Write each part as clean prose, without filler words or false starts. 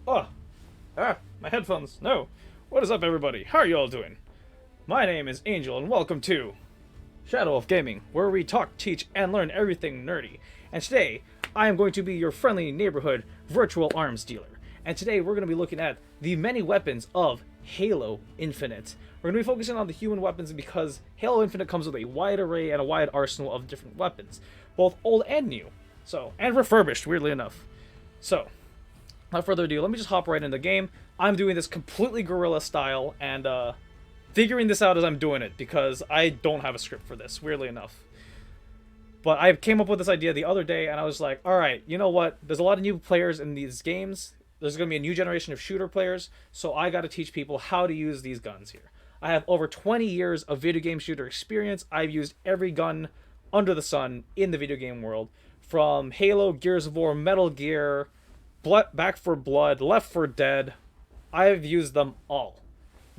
Oh, my headphones. No. What is up, everybody? How are you all doing? My name is Angel, and welcome to Shadow of Gaming, where we talk, teach, and learn everything nerdy. And today, I am going to be your friendly neighborhood virtual arms dealer. And today, we're going to be looking at the many weapons of Halo Infinite. We're going to be focusing on the human weapons because Halo Infinite comes with a wide array and a wide arsenal of different weapons, both old and new. And refurbished, weirdly enough. So, without further ado, let me just hop right into the game. I'm doing this completely guerrilla style and figuring this out as I'm doing it because I don't have a script for this, weirdly enough. But I came up with this idea the other day and I was like, alright, you know what? There's a lot of new players in these games. There's going to be a new generation of shooter players, so I got to teach people how to use these guns here. I have over 20 years of video game shooter experience. I've used every gun under the sun in the video game world. From Halo, Gears of War, Metal Gear, Back 4 Blood, Left 4 Dead. I've used them all.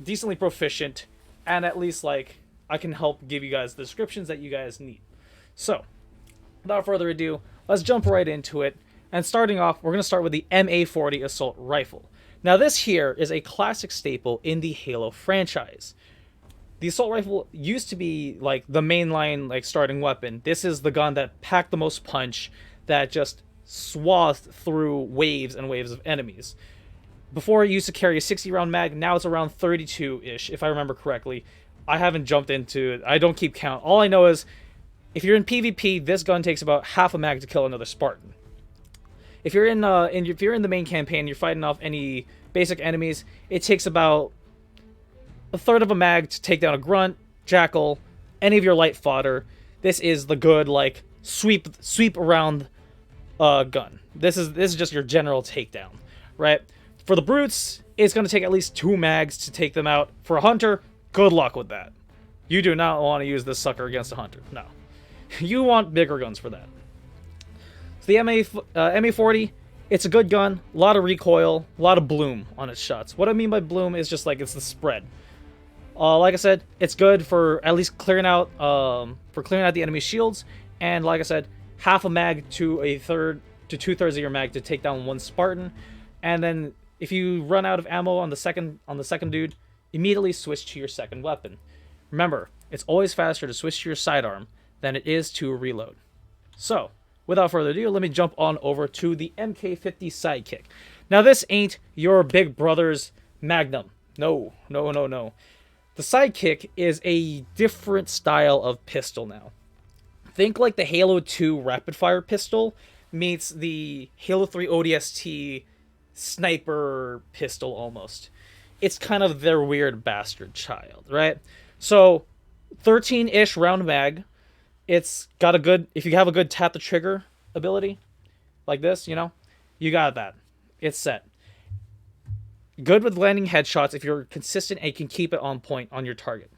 Decently proficient, and at least, I can help give you guys the descriptions that you guys need. So, without further ado, let's jump right into it. And starting off, we're going to start with the MA40 Assault Rifle. Now, this here is a classic staple in the Halo franchise. The assault rifle used to be the mainline starting weapon. This is the gun that packed the most punch, that just swathed through waves and waves of enemies. Before it used to carry a 60-round mag, now it's around 32-ish, if I remember correctly. I haven't jumped into it. I don't keep count. All I know is, if you're in PvP, this gun takes about half a mag to kill another Spartan. If you're in the main campaign, you're fighting off any basic enemies, it takes about a third of a mag to take down a grunt, jackal, any of your light fodder. This is the good sweep around gun. This is just your general takedown, right? For the brutes, it's going to take at least 2 mags to take them out. For a hunter, good luck with that. You do not want to use this sucker against a hunter. No. You want bigger guns for that. So the MA40, it's a good gun, a lot of recoil, a lot of bloom on its shots. What I mean by bloom is just it's the spread. Like I said, it's good for at least clearing out the enemy shields, and like I said, half a mag to a third to 2/3 of your mag to take down one Spartan, and then if you run out of ammo on the second dude, immediately switch to your second weapon. Remember, it's always faster to switch to your sidearm than it is to reload. So, without further ado, let me jump on over to the Mk50 Sidekick. Now, this ain't your big brother's Magnum. No. The Sidekick is a different style of pistol now. Think like the Halo 2 rapid-fire pistol meets the Halo 3 ODST sniper pistol almost. It's kind of their weird bastard child, right? So, 13-ish round mag. It's got a good, if you have a good tap the trigger ability, like this, you got that. It's set. Good with landing headshots if you're consistent and you can keep it on point on your target.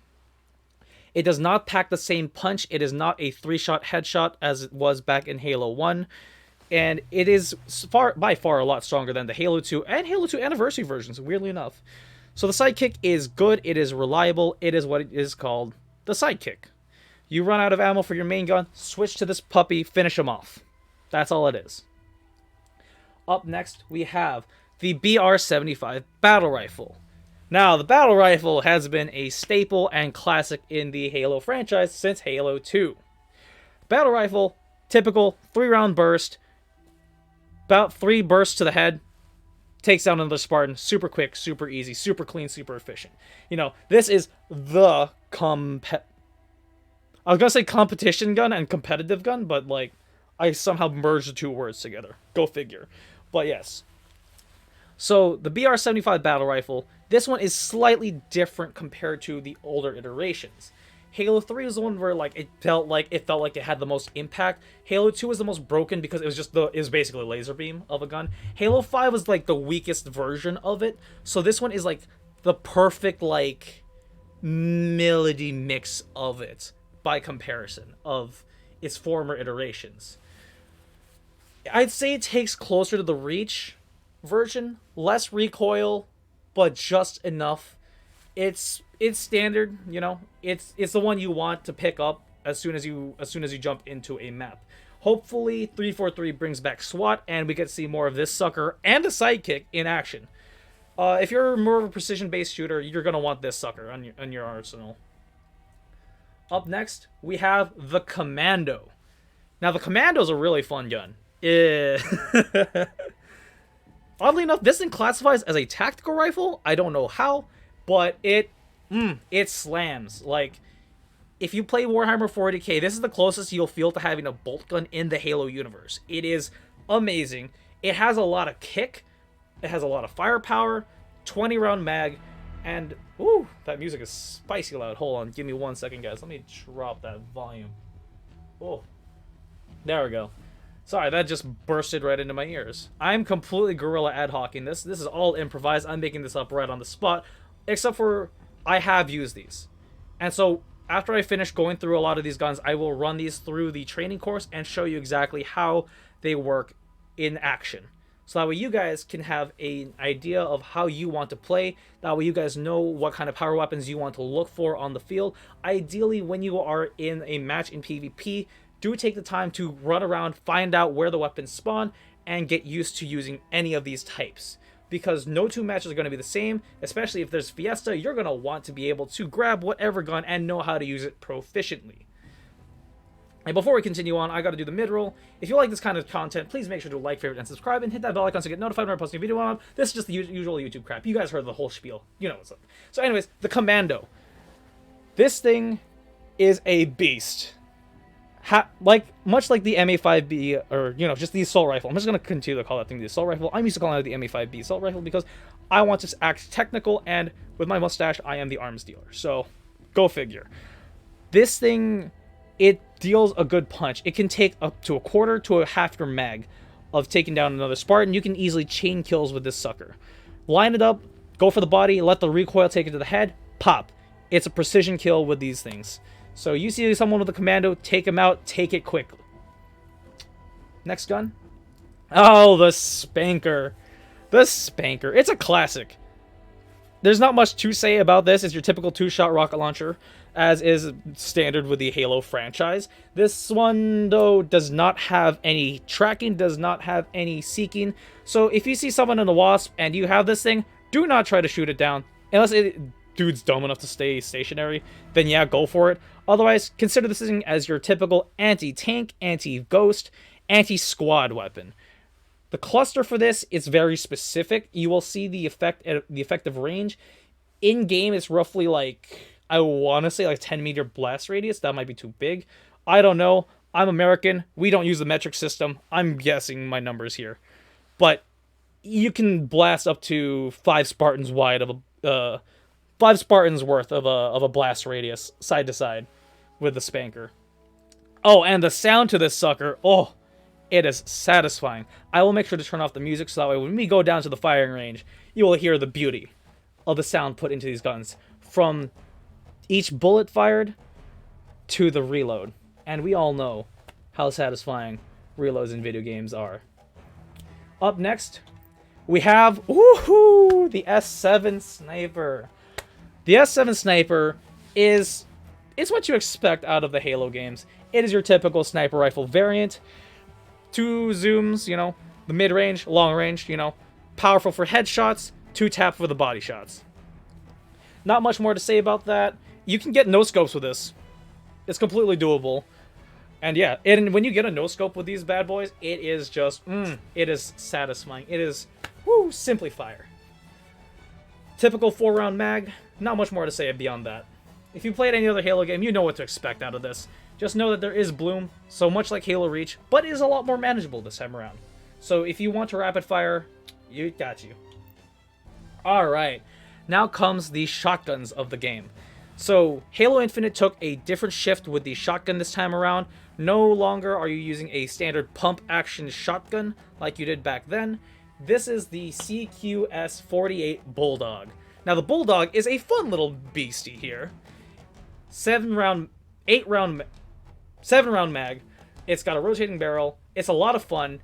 It does not pack the same punch. It is not a 3-shot headshot as it was back in Halo 1. And it is by far a lot stronger than the Halo 2 and Halo 2 Anniversary versions, weirdly enough. So the Sidekick is good. It is reliable. It is what it is called, the Sidekick. You run out of ammo for your main gun, switch to this puppy, finish him off. That's all it is. Up next, we have the BR-75 Battle Rifle. Now, the Battle Rifle has been a staple and classic in the Halo franchise since Halo 2. Battle Rifle, typical 3-round burst, about 3 bursts to the head, takes down another Spartan, super quick, super easy, super clean, super efficient. This is the I was going to say competition gun and competitive gun, but I somehow merged the two words together. Go figure. But yes. So the BR-75 Battle Rifle, this one is slightly different compared to the older iterations. Halo 3 was the one where it felt like it had the most impact. Halo 2 was the most broken because it was basically a laser beam of a gun. Halo 5 was the weakest version of it. So this one is the perfect melody mix of it by comparison of its former iterations. I'd say it takes closer to the Reach version, less recoil, but just enough. It's standard, It's the one you want to pick up as soon as you jump into a map. Hopefully 343 brings back SWAT and we get to see more of this sucker and the Sidekick in action. If you're more of a precision-based shooter, you're going to want this sucker on your arsenal. Up next, we have the Commando. Now, the Commando is a really fun gun. Oddly enough, this thing classifies as a tactical rifle. I don't know how, but it slams. Like, if you play Warhammer 40k, this is the closest you'll feel to having a bolt gun in the Halo universe. It is amazing. It has a lot of kick. It has a lot of firepower, 20-round mag, and ooh, that music is spicy loud. Hold on, give me 1 second, guys. Let me drop that volume. Oh, there we go. Sorry, that just bursted right into my ears. I'm completely guerrilla ad hocing this. This is all improvised. I'm making this up right on the spot, except for I have used these. And so after I finish going through a lot of these guns, I will run these through the training course and show you exactly how they work in action. So that way you guys can have an idea of how you want to play. That way you guys know what kind of power weapons you want to look for on the field. Ideally, when you are in a match in PvP, do take the time to run around, find out where the weapons spawn, and get used to using any of these types. Because no two matches are going to be the same, especially if there's Fiesta, you're going to want to be able to grab whatever gun and know how to use it proficiently. And before we continue on, I got to do the mid-roll. If you like this kind of content, please make sure to like, favorite, and subscribe, and hit that bell icon to get notified when I post a video on. This is just the usual YouTube crap. You guys heard the whole spiel. You know what's up. So anyways, the Commando. This thing is a beast. Much like the MA5B, or, you know, just the assault rifle. I'm just going to continue to call that thing the assault rifle. I'm used to calling it the MA5B assault rifle because I want to act technical, and with my mustache, I am the arms dealer. So, go figure. This thing, it deals a good punch. It can take up to a quarter to a half your mag of taking down another Spartan. You can easily chain kills with this sucker. Line it up, go for the body, let the recoil take it to the head, pop. It's a precision kill with these things. So you see someone with a Commando, take him out, take it quickly. Next gun. Oh, the Spanker. The Spanker. It's a classic. There's not much to say about this. It's your typical two-shot rocket launcher, as is standard with the Halo franchise. This one, though, does not have any tracking, does not have any seeking. So if you see someone in the Wasp and you have this thing, do not try to shoot it down. Unless dude's dumb enough to stay stationary, then yeah, go for it. Otherwise, consider this thing as your typical anti-tank, anti-ghost, anti-squad weapon. The cluster for this is very specific. You will see the effective range. In-game, it's roughly like, I want to say like 10-meter blast radius. That might be too big. I don't know. I'm American. We don't use the metric system. I'm guessing my numbers here. But you can blast up to 5 Spartans wide of a... 5 Spartans worth of a blast radius, side to side, with the Spanker. Oh, and the sound to this sucker, oh, it is satisfying. I will make sure to turn off the music so that way when we go down to the firing range, you will hear the beauty of the sound put into these guns. From each bullet fired to the reload. And we all know how satisfying reloads in video games are. Up next, we have, woohoo, the S7 Sniper. The S7 Sniper is what you expect out of the Halo games. It is your typical sniper rifle variant. 2 zooms, you know, the mid-range, long-range, you know, powerful for headshots, 2 tap for the body shots. Not much more to say about that. You can get no-scopes with this. It's completely doable. And yeah, when you get a no-scope with these bad boys, it is just, it is satisfying. It is, woo, simply fire. Typical 4-round mag. Not much more to say beyond that. If you played any other Halo game, you know what to expect out of this. Just know that there is bloom, so much like Halo Reach, but it is a lot more manageable this time around. So if you want to rapid fire, you got you. Alright, now comes the shotguns of the game. So Halo Infinite took a different shift with the shotgun this time around. No longer are you using a standard pump action shotgun like you did back then. This is the Cqs48 Bulldog. Now the Bulldog is a fun little beastie here. 7-round mag. It's got a rotating barrel. It's a lot of fun.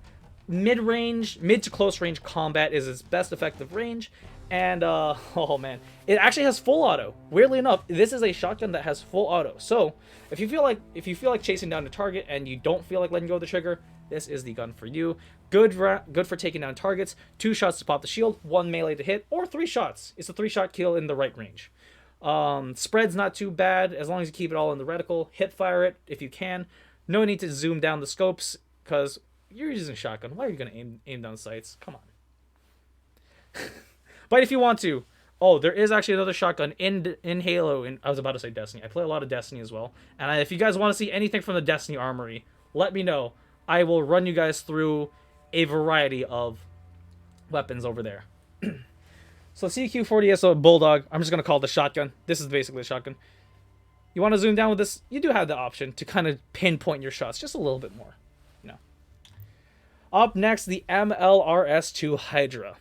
Mid to close range combat is its best effective range. And oh man, it actually has full auto. Weirdly enough, this is a shotgun that has full auto. So if you feel like chasing down a target and you don't feel like letting go of the trigger, this is the gun for you. Good for taking down targets. 2 shots to pop the shield, 1 melee to hit, or 3 shots. It's a 3-shot kill in the right range. Spread's not too bad as long as you keep it all in the reticle. Hip fire it if you can. No need to zoom down the scopes because you're using a shotgun. Why are you gonna aim down sights? Come on. But if you want to, oh, there is actually another shotgun in Halo. I was about to say Destiny. I play a lot of Destiny as well. And if you guys want to see anything from the Destiny Armory, let me know. I will run you guys through a variety of weapons over there. So Cq48 Bulldog, I'm just going to call it the shotgun. This is basically a shotgun. You want to zoom down with this? You do have the option to kind of pinpoint your shots just a little bit more. You know. Up next, the Mlrs2 Hydra.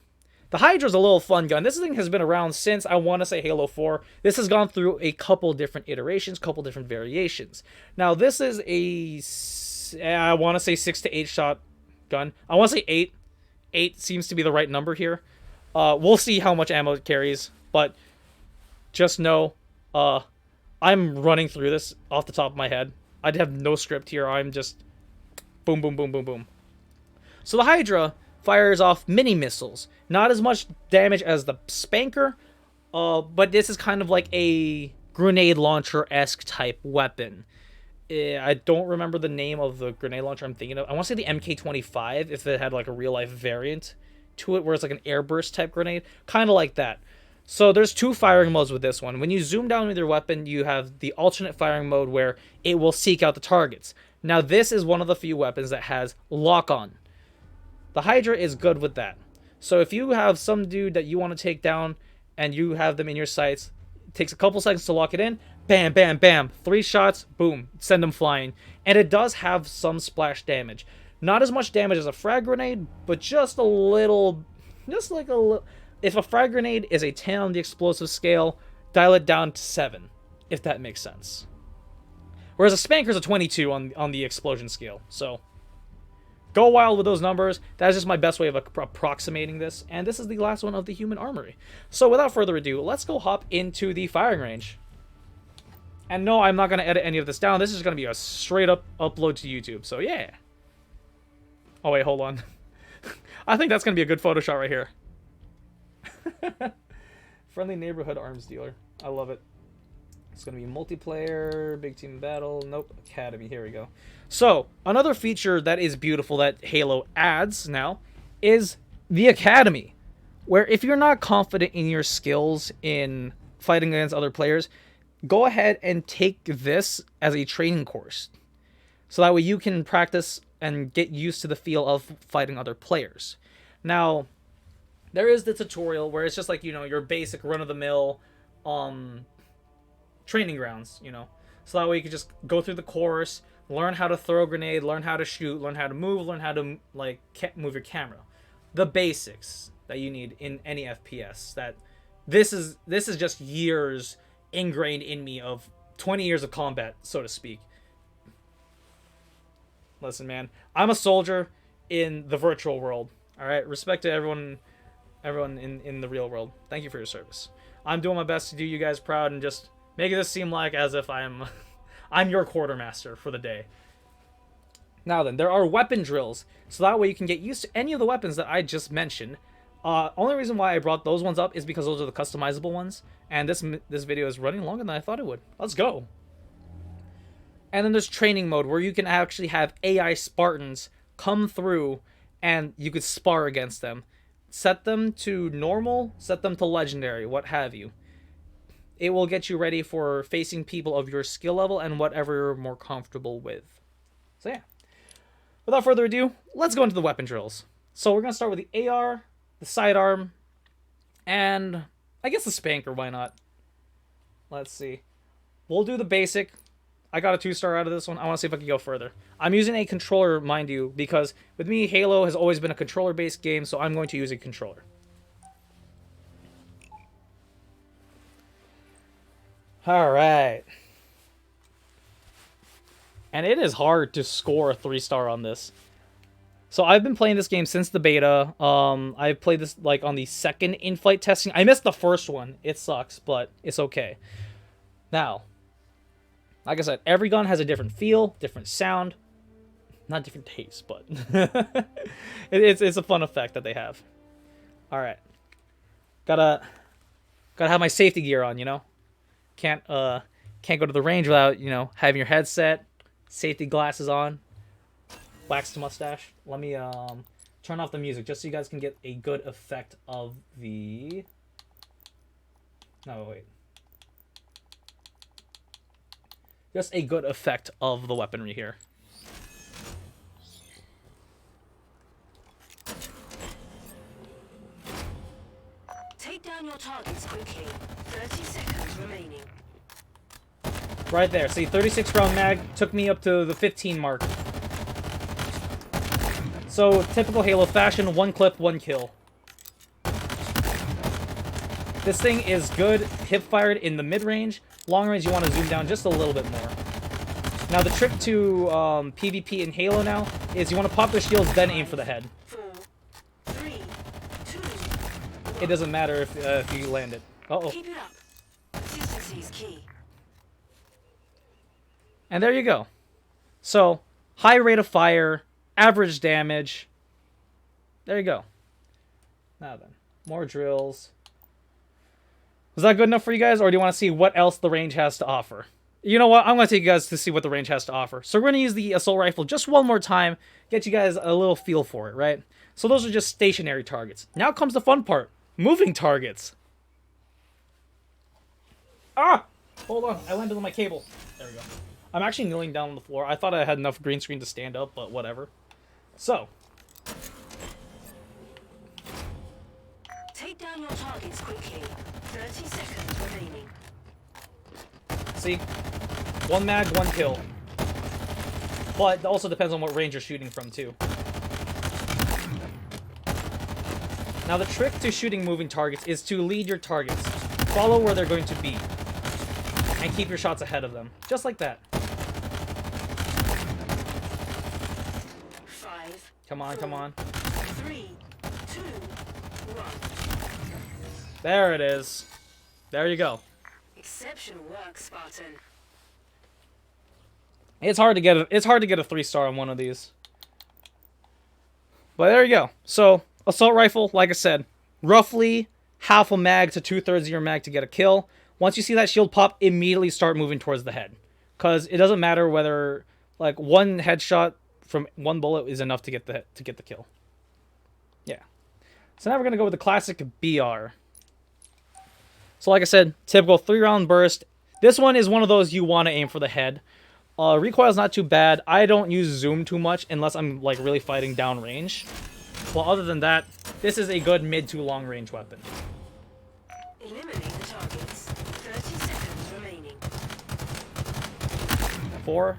The Hydra's a little fun gun. This thing has been around since, I want to say, Halo 4. This has gone through a couple different iterations, couple different variations. Now, this is I want to say 6 to 8 shot gun. I want to say 8. 8 seems to be the right number here. We'll see how much ammo it carries, but just know I'm running through this off the top of my head. I'd have no script here. I'm just boom, boom, boom, boom, boom. So the Hydra fires off mini missiles. Not as much damage as the Spanker, but this is kind of like a grenade launcher-esque type weapon. I don't remember the name of the grenade launcher I'm thinking of. I want to say the Mk25, if it had like a real-life variant to it, where it's like an airburst type grenade. Kind of like that. So there's 2 firing modes with this one. When you zoom down with your weapon, you have the alternate firing mode where it will seek out the targets. Now this is one of the few weapons that has lock-on. The Hydra is good with that. So if you have some dude that you want to take down and you have them in your sights, it takes a couple seconds to lock it in, bam, bam, bam, 3 shots, boom, send them flying. And it does have some splash damage. Not as much damage as a frag grenade, but just a little, just like a little. If a frag grenade is a 10 on the explosive scale, dial it down to 7, if that makes sense. Whereas a Spanker is a 22 on the explosion scale, so go wild with those numbers. That is just my best way of approximating this. And this is the last one of the Human Armory. So without further ado, let's go hop into the firing range. And no, I'm not going to edit any of this down. This is going to be a straight up upload to YouTube. So yeah. Oh wait, hold on. I think that's going to be a good photo shot right here. Friendly neighborhood arms dealer. I love it. It's going to be multiplayer, big team battle. Nope, academy. Here we go. So, another feature that is beautiful that Halo adds now is the academy. Where if you're not confident in your skills in fighting against other players, go ahead and take this as a training course. So that way you can practice and get used to the feel of fighting other players. Now, there is the tutorial where it's just like, you know, your basic run-of-the-mill training grounds, you know. So that way you can just go through the course, learn how to throw a grenade, learn how to shoot, learn how to move, learn how to, like, move your camera. The basics that you need in any FPS. That this is just years ingrained in me of 20 years of combat, so to speak. Listen, man, I'm a soldier in the virtual world. All right, respect to everyone in the real world. Thank you for your service. I'm doing my best to do you guys proud and just making this seem like as if I'm your quartermaster for the day. Now then, there are weapon drills, so that way you can get used to any of the weapons that I just mentioned. Only reason why I brought those ones up is because those are the customizable ones, and this video is running longer than I thought it would. Let's go. And then there's training mode, where you can actually have AI Spartans come through, and you could spar against them. Set them to normal, set them to legendary, what have you. It will get you ready for facing people of your skill level and whatever you're more comfortable with. So yeah. Without further ado, let's go into the weapon drills. So we're going to start with the AR, the sidearm, and I guess the Spanker, why not? Let's see. We'll do the basic. I got a 2-star out of this one. I want to see if I can go further. I'm using a controller, mind you, because with me, Halo has always been a controller-based game, so I'm going to use a controller. Alright. And it is hard to score a 3-star on this. So I've been playing this game since the beta. I played this like on the second in-flight testing. I missed the first one. It sucks, but it's okay. Now, like I said, every gun has a different feel, different sound. Not different taste, but it's a fun effect that they have. All right, gotta have my safety gear on, you know. Can't go to the range without, you know, having your headset, safety glasses on, waxed mustache. Let me turn off the music just so you guys can get a good effect of the. No, wait. Just a good effect of the weaponry here. Take down your targets quickly. 30 seconds remaining. Right there. See, 36 round mag took me up to the 15 mark. So, typical Halo fashion, one clip, one kill. This thing is good hip-fired in the mid-range. Long-range, you want to zoom down just a little bit more. Now, the trick to PvP in Halo now is you want to pop the shields, then aim for the head. 4, 3, 2, 1. It doesn't matter if you land it. Uh-oh. Keep it up. Consistency is key. And there you go. So, high rate of fire, average damage. There you go. Now then, more drills. Was that good enough for you guys, or do you want to see what else the range has to offer? You know what? I'm going to take you guys to see what the range has to offer. So we're going to use the assault rifle just one more time, get you guys a little feel for it, right? So those are just stationary targets. Now comes the fun part. Moving targets. Ah! Hold on. I landed on my cable. There we go. I'm actually kneeling down on the floor. I thought I had enough green screen to stand up, but whatever. So. Take down your targets quickly. 30 seconds remaining. See? One mag, one kill. But it also depends on what range you're shooting from, too. Now, the trick to shooting moving targets is to lead your targets. Follow where they're going to be. And keep your shots ahead of them. Just like that. 5. Come on, 4, come on. 3, 2, 1. There it is. There you go. Exceptional work, Spartan. It's hard to get a 3-star on one of these. But there you go. So, assault rifle, like I said, roughly half a mag to 2/3 of your mag to get a kill. Once you see that shield pop, immediately start moving towards the head. Because it doesn't matter whether, like, one headshot from one bullet is enough to get the kill. Yeah. So now we're going to go with the classic BR. So like I said, typical 3-round burst. This one is one of those you want to aim for the head. Recoil's not too bad. I don't use zoom too much unless I'm like really fighting downrange. Well, other than that, this is a good mid to long range weapon. Eliminate the targets. 30 seconds remaining. 4,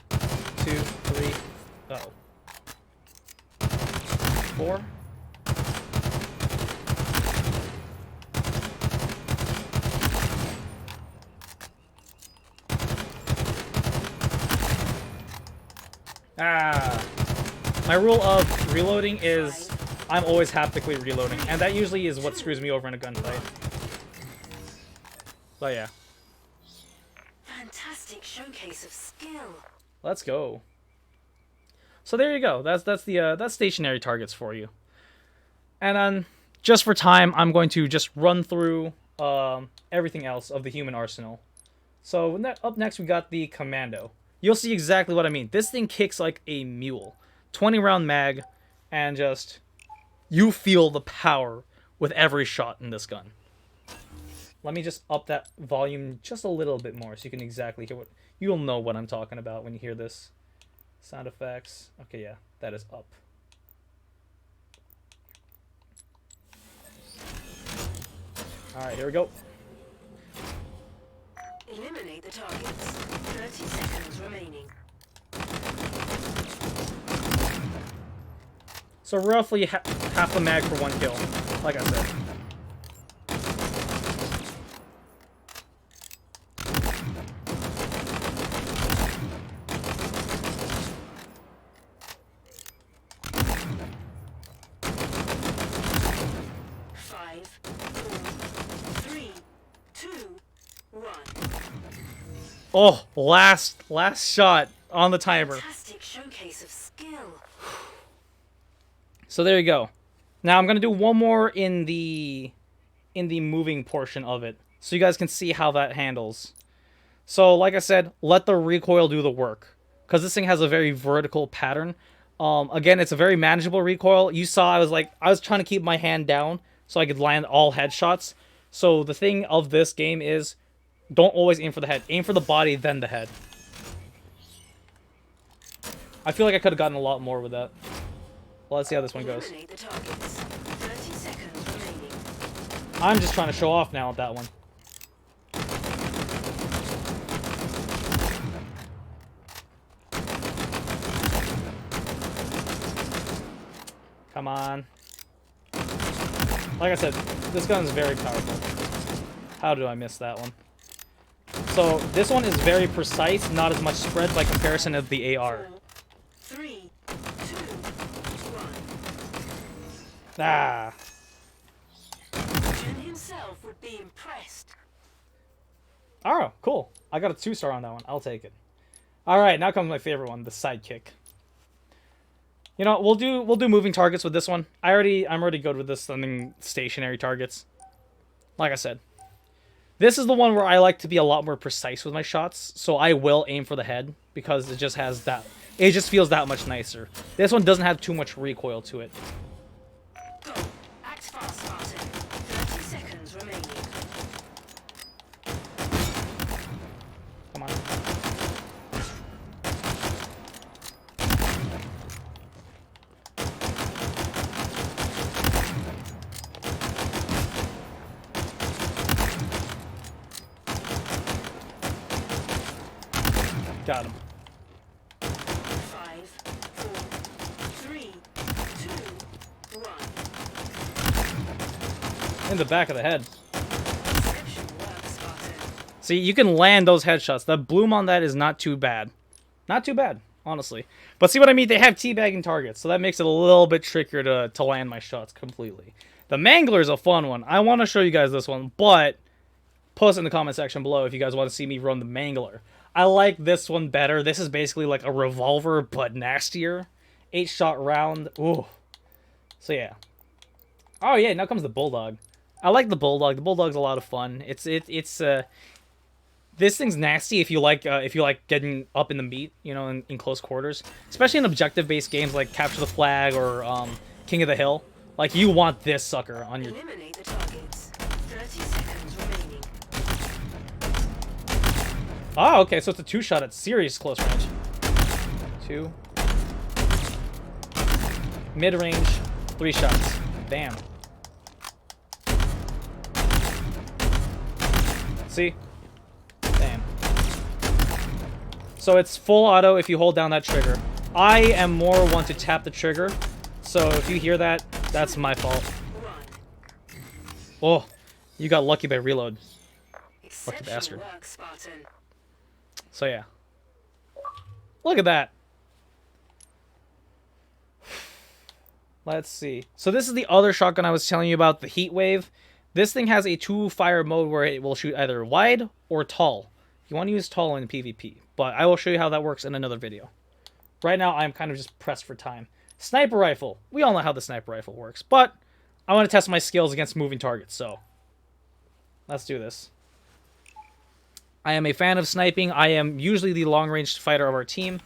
2, 3. Uh-oh. 4. My rule of reloading is I'm always haptically reloading, and that usually is what screws me over in a gunfight. But yeah. Fantastic showcase of skill. Let's go. So there you go. That's stationary targets for you. And then just for time, I'm going to just run through everything else of the human arsenal. So up next we got the Commando. You'll see exactly what I mean. This thing kicks like a mule. 20-round mag, and just you feel the power with every shot in this gun. Let me just up that volume just a little bit more so you can exactly hear what you'll know what I'm talking about when you hear this. Sound effects. Okay, yeah, that is up. Alright, here we go. Eliminate the targets. 30 seconds remaining. So roughly half a mag for one kill, like I said. Oh, last shot on the timer. Fantastic showcase of skill. So there you go. Now I'm gonna do one more in the moving portion of it, so you guys can see how that handles. So like I said, let the recoil do the work, because this thing has a very vertical pattern. Again, it's a very manageable recoil. You saw I was trying to keep my hand down so I could land all headshots. So the thing of this game is, don't always aim for the head. Aim for the body, then the head. I feel like I could have gotten a lot more with that. Well, let's see how this one goes. Eliminate the targets. 30 seconds remaining. I'm just trying to show off now with that one. Come on. Like I said, this gun is very powerful. How did I miss that one? So, this one is very precise, not as much spread by comparison of the AR. 4, 3, 2, 1. Ah. Jin himself would be impressed. Oh, cool. I got a 2-star on that one. I'll take it. Alright, now comes my favorite one, the Sidekick. You know, we'll do moving targets with this one. I'm already good with this something stationary targets. Like I said. This is the one where I like to be a lot more precise with my shots, so I will aim for the head because it just has that, it just feels that much nicer. This one doesn't have too much recoil to it. Go. Act fast, Spartan. 30 seconds remaining. Come on. Got him. 5, 4, 3, 2, 1. In the back of the head. Exceptional work, Spartan. See, you can land those headshots. The bloom on that is not too bad. Not too bad, honestly. But see what I mean? They have teabagging targets, so that makes it a little bit trickier to land my shots completely. The Mangler is a fun one. I want to show you guys this one, but post in the comment section below if you guys want to see me run the Mangler. I like this one better. This is basically like a revolver, but nastier. 8-shot round. Ooh. So yeah. Oh yeah, now comes the Bulldog. I like the Bulldog. The Bulldog's a lot of fun. It's this thing's nasty if you like getting up in the meat, you know, in close quarters. Especially in objective-based games like Capture the Flag or King of the Hill. Like, you want this sucker on your... Eliminate the targets. 30 seconds remaining. Oh, okay, so it's a 2-shot at serious close range. 2. Mid-range, 3 shots. Bam. See? Bam. So it's full auto if you hold down that trigger. I am more one to tap the trigger, so if you hear that, that's my fault. 1. Oh, you got lucky by reload. Exceptional bastard. work, Spartan. So yeah. Look at that. Let's see. So this is the other shotgun I was telling you about, the Heat Wave. This thing has a 2-fire mode where it will shoot either wide or tall. You want to use tall in PvP, but I will show you how that works in another video. Right now, I'm kind of just pressed for time. Sniper rifle. We all know how the sniper rifle works, but I want to test my skills against moving targets, so let's do this. I am a fan of sniping. I am usually the long-range fighter of our team.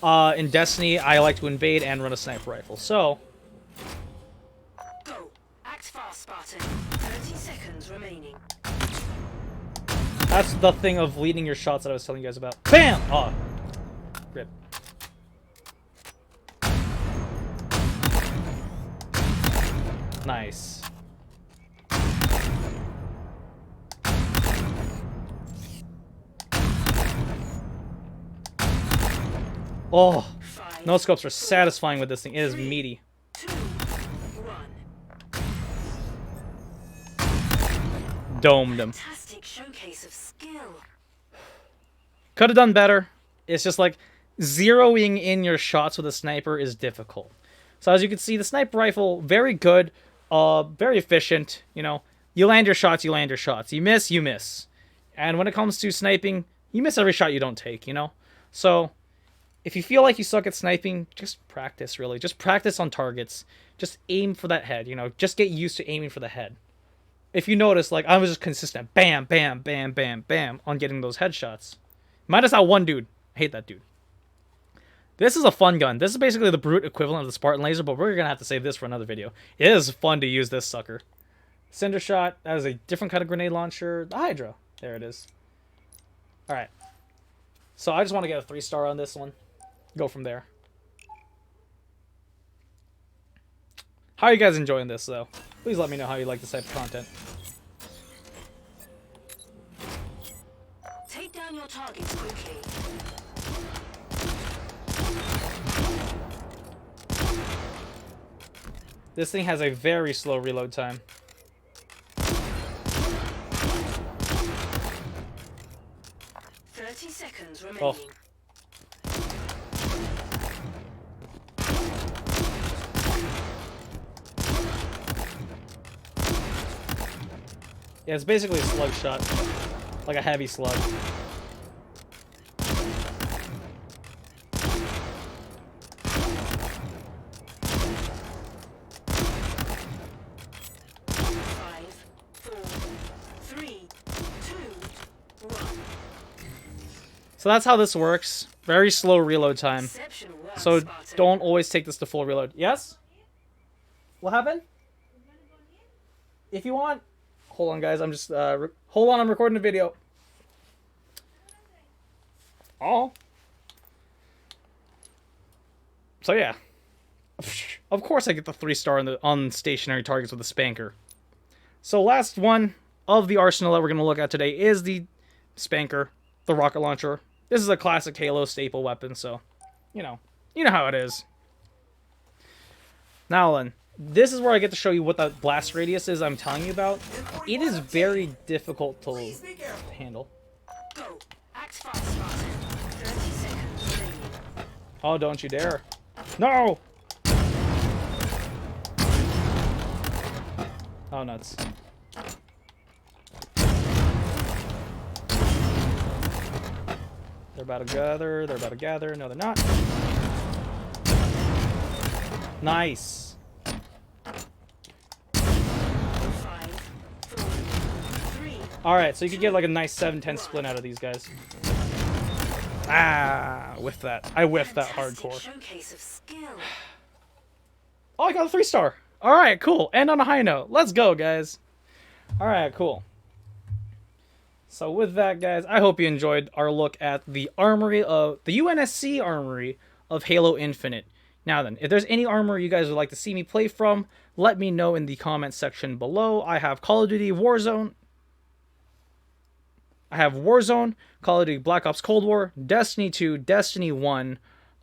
In Destiny, I like to invade and run a sniper rifle. So, Go. Act fast, Spartan. 30 seconds remaining. that's the thing of leading your shots that I was telling you guys about. Bam! Oh, rip. Nice. Oh, no scopes are satisfying with this thing. It is meaty. 2, 1. Domed him. Fantastic showcase of skill. Could have done better. It's just like zeroing in your shots with a sniper is difficult. So as you can see, the sniper rifle, very good, very efficient. You know, you land your shots, you land your shots. You miss, you miss. And when it comes to sniping, You miss every shot you don't take, you know? So, if you feel like you suck at sniping, just practice, really. Just practice on targets. Just aim for that head, you know? Just get used to aiming for the head. If you notice, like, I was just consistent. Bam, bam, bam, bam, bam on getting those headshots. Minus that one dude. I hate that dude. This is a fun gun. This is basically the brute equivalent of the Spartan laser, but we're going to have to save this for another video. It is fun to use this sucker. Cinder shot. That is a different kind of grenade launcher. The Hydra. There it is. Alright. So I just want to get a 3-star on this one. Go from there. How are you guys enjoying this, though? Please let me know how you like this type of content. Take down your targets quickly. This thing has a very slow reload time. Seconds remaining. Oh. Yeah, it's basically a slug shot. Like a heavy slug. So that's how this works. Very slow reload time. So don't always take this to full reload. Yes? What happened? If you want... Hold on, guys. I'm just... hold on, I'm recording a video. Oh. So yeah. Of course I get the 3-star on stationary targets with the Spanker. So last one of the arsenal that we're going to look at today is the Spanker, the rocket launcher. This is a classic Halo staple weapon, so, you know how it is. Now then, this is where I get to show you what the blast radius is I'm telling you about. It is very difficult to handle. Go. Act fast, Spartan. 30 seconds remaining. Oh, don't you dare. No! Oh, nuts. They're about to gather. They're about to gather. No, they're not. Nice. 5, 4, 3. Alright, so you could get like a nice 7-10 split out of these guys. Ah, whiffed that. I whiffed that hardcore. Showcase of skill. Oh, I got a 3-star. Alright, cool. End on a high note. Let's go, guys. Alright, cool. So with that, guys, I hope you enjoyed our look at the armory of the UNSC armory of Halo Infinite. Now then, if there's any armory you guys would like to see me play from, let me know in the comments section below. I have Call of Duty Warzone. I have Warzone, Call of Duty Black Ops Cold War, Destiny 2, Destiny 1.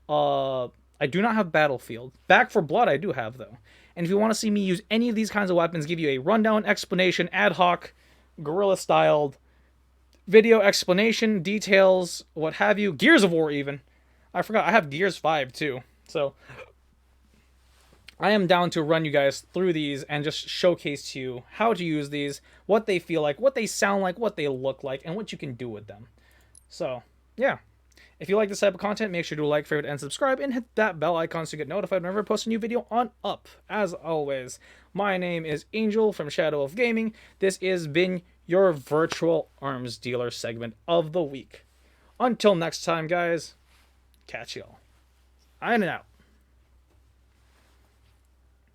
I do not have Battlefield. Back 4 Blood I do have, though. And if you want to see me use any of these kinds of weapons, give you a rundown, explanation, ad hoc, guerrilla-styled video explanation, details, what have you. Gears of War, even. I forgot, I have Gears 5, too. So, I am down to run you guys through these and just showcase to you how to use these, what they feel like, what they sound like, what they look like, and what you can do with them. So, yeah. If you like this type of content, make sure to like, favorite, and subscribe, and hit that bell icon so you get notified whenever I post a new video on up. As always, my name is Angel from Shadow of Gaming. This has been your virtual arms dealer segment of the week. Until next time, guys, catch y'all. In and out.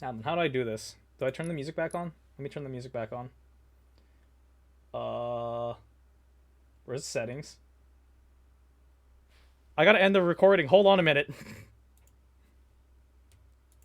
Now, how do I do this? Do I turn the music back on? Let me turn the music back on. Where's the settings? I gotta end the recording. Hold on a minute.